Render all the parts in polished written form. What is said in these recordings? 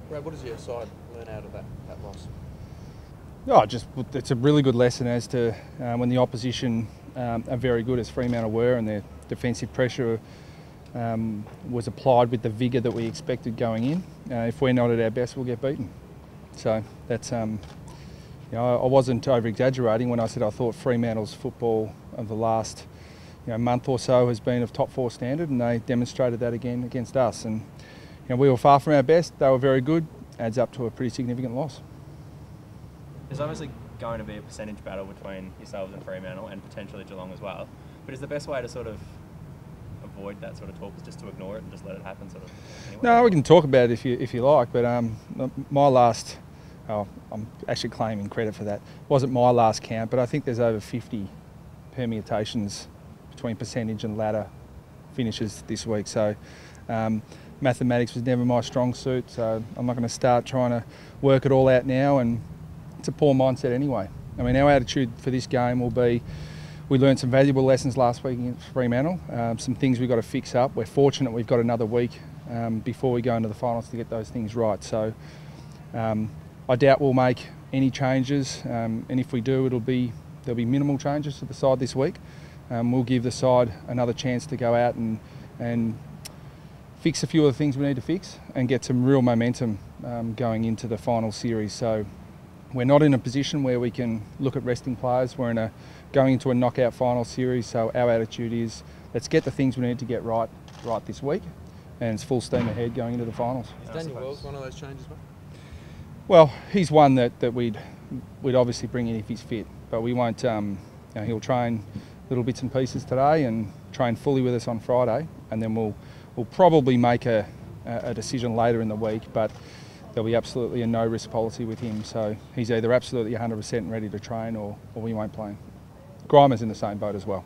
Brad, what does your side learn out of that loss? Oh, it's a really good lesson as to when the opposition are very good, as Fremantle were, and their defensive pressure was applied with the vigour that we expected going in. If we're not at our best, we'll get beaten. So that's, I wasn't over-exaggerating when I said I thought Fremantle's football of the last month or so has been of top 4 standard, and they demonstrated that again against us. And we were far from our best. They were very good. Adds up to a pretty significant loss. There's obviously going to be a percentage battle between yourselves and Fremantle, and potentially Geelong as well. But is the best way to sort of avoid that sort of talk is just to ignore it and just let it happen, sort of? Anyway? No, we can talk about it if you like. But my last, I'm actually claiming credit for that. It wasn't my last count, but I think there's over 50 permutations between percentage and ladder finishes this week. So mathematics was never my strong suit. So I'm not going to start trying to work it all out now. And it's a poor mindset anyway. I mean, our attitude for this game will be, we learned some valuable lessons last week against Fremantle, some things we've got to fix up. We're fortunate we've got another week before we go into the finals to get those things right. So I doubt we'll make any changes, and if we do, there'll be minimal changes to the side this week. We'll give the side another chance to go out and fix a few of the things we need to fix and get some real momentum going into the final series. So we're not in a position where we can look at resting players. We're going into a knockout final series, so our attitude is, let's get the things we need to get right this week, and it's full steam ahead going into the finals. Is Daniel Wells one of those changes, mate? Well, he's one that we'd obviously bring in if he's fit, but we won't. He'll train little bits and pieces today and train fully with us on Friday, and then we'll probably make a decision later in the week, but there'll be absolutely a no-risk policy with him. So he's either absolutely 100% ready to train or we won't play him. Grimer's in the same boat as well.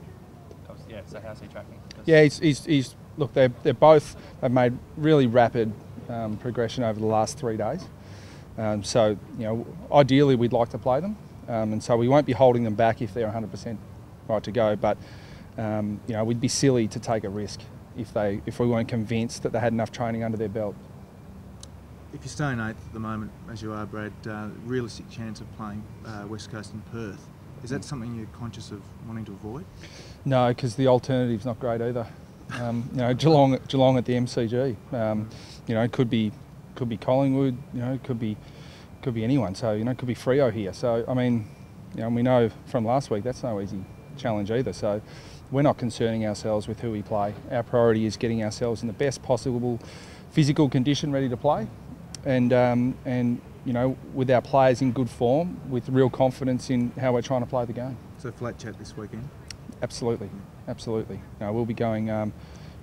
Yeah, so how's he tracking? Yeah, he's look, they've made really rapid progression over the last 3 days. So, ideally we'd like to play them. And so we won't be holding them back if they're 100% right to go. But, we'd be silly to take a risk if we weren't convinced that they had enough training under their belt. If you're staying 8th at the moment, as you are, Brad, realistic chance of playing West Coast and Perth. Is that something you're conscious of wanting to avoid? No, because the alternative's not great either. Geelong at the MCG. Could be Collingwood. Could be anyone. So it could be Freo here. So I mean, we know from last week that's no easy challenge either. So we're not concerning ourselves with who we play. Our priority is getting ourselves in the best possible physical condition, ready to play, and with our players in good form, with real confidence in how we're trying to play the game. So flat chat this weekend? Absolutely. We'll be going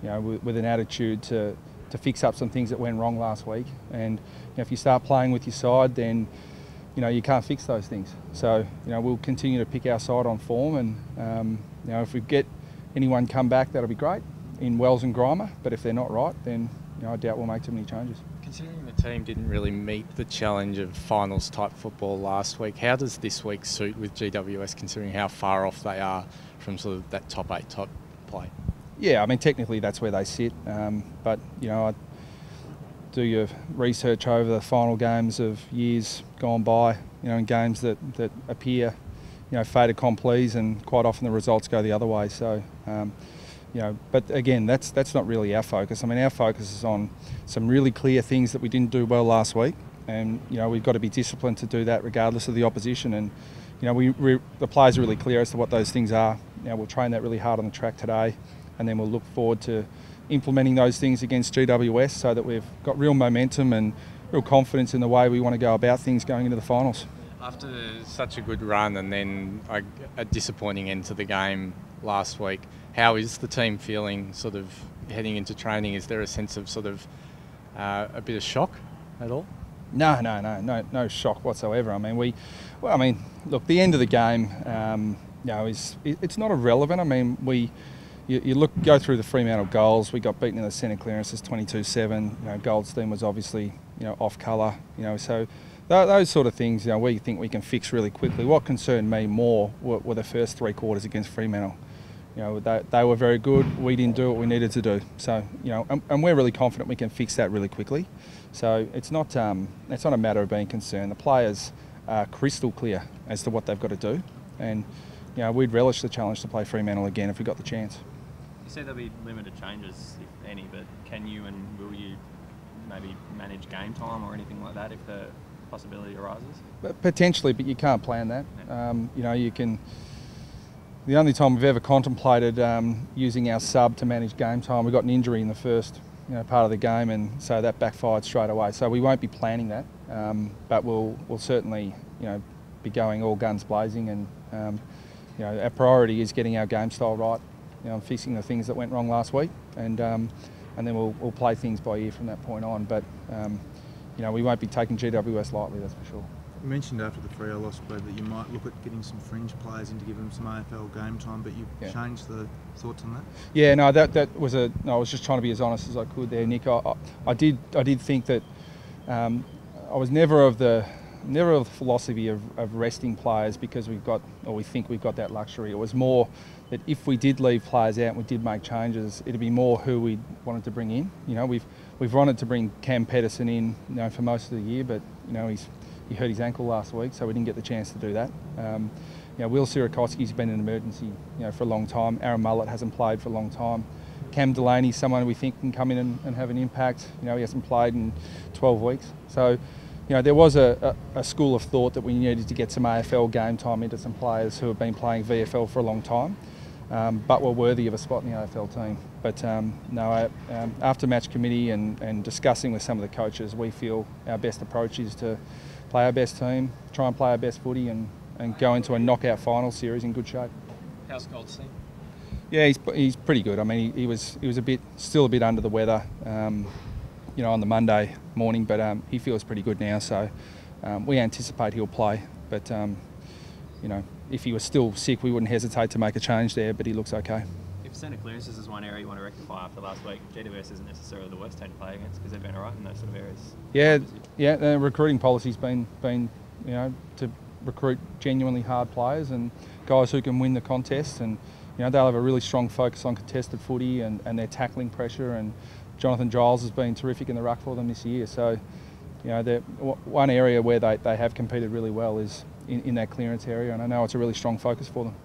with an attitude to fix up some things that went wrong last week, and if you start playing with your side, then you can't fix those things. So we'll continue to pick our side on form, and if we get anyone come back, that'll be great in Wells and Grimer, but if they're not right, then I doubt we'll make too many changes. Considering the team didn't really meet the challenge of finals type football last week, how does this week suit with GWS, considering how far off they are from sort of that top 8 type play? Yeah, I mean technically that's where they sit, but I do your research over the final games of years gone by, in games that appear fait accompli, and quite often the results go the other way. So but again, that's not really our focus. I mean, our focus is on some really clear things that we didn't do well last week, and we've got to be disciplined to do that regardless of the opposition. And the players are really clear as to what those things are. We'll train that really hard on the track today, and then we'll look forward to implementing those things against GWS so that we've got real momentum and real confidence in the way we want to go about things going into the finals. After such a good run and then a disappointing end to the game last week, how is the team feeling sort of heading into training? Is there a sense of sort of a bit of shock at all? No shock whatsoever. I mean, look, the end of the game, it's not irrelevant. I mean, you go through the Fremantle goals. We got beaten in the centre clearances 22-7. Goldstein was obviously off colour. So those sort of things we think we can fix really quickly. What concerned me more were the first 3 quarters against Fremantle. You know, they were very good. We didn't do what we needed to do. So, you know, and we're really confident we can fix that really quickly. So it's not a matter of being concerned. The players are crystal clear as to what they've got to do, and you know, we'd relish the challenge to play Fremantle again if we got the chance. You say there'll be limited changes, if any, but can you and will you maybe manage game time or anything like that if the possibility arises? Potentially, but you can't plan that. You know, you can. The only time we've ever contemplated using our sub to manage game time, we got an injury in the first part of the game, and so that backfired straight away. So we won't be planning that, but we'll certainly be going all guns blazing, and our priority is getting our game style right, and fixing the things that went wrong last week, and then we'll play things by ear from that point on. But we won't be taking GWS lightly, that's for sure. You mentioned after the Freo loss, Brad, that you might look at getting some fringe players in to give them some AFL game time, but you changed the thoughts on that? Yeah, no, that was I was just trying to be as honest as I could there, Nick. I did think that I was never of the philosophy of resting players because we think we've got that luxury. It was more that if we did leave players out and we did make changes, it'd be more who we wanted to bring in. We've wanted to bring Cam Pedersen in, for most of the year, but he hurt his ankle last week, so we didn't get the chance to do that. Will Sierakowski's been an emergency, for a long time. Aaron Mullett hasn't played for a long time. Cam Delaney's someone we think can come in and have an impact. He hasn't played in 12 weeks. So, there was a school of thought that we needed to get some AFL game time into some players who have been playing VFL for a long time, but were worthy of a spot in the AFL team. But after match committee and discussing with some of the coaches, we feel our best approach is to play our best team, try and play our best footy, and go into a knockout final series in good shape. How's Goldstein? Yeah, he's pretty good. I mean, he was still a bit under the weather, on the Monday morning, but he feels pretty good now. So we anticipate he'll play. But if he was still sick, we wouldn't hesitate to make a change there. But he looks okay. If centre clearances is one area you want to rectify after last week, GWS isn't necessarily the worst team to play against because they've been alright in those sort of areas. Yeah. The recruiting policy's been to recruit genuinely hard players and guys who can win the contest, and they'll have a really strong focus on contested footy and their tackling pressure. And Jonathan Giles has been terrific in the ruck for them this year. So, one area where they have competed really well is in that clearance area, and I know it's a really strong focus for them.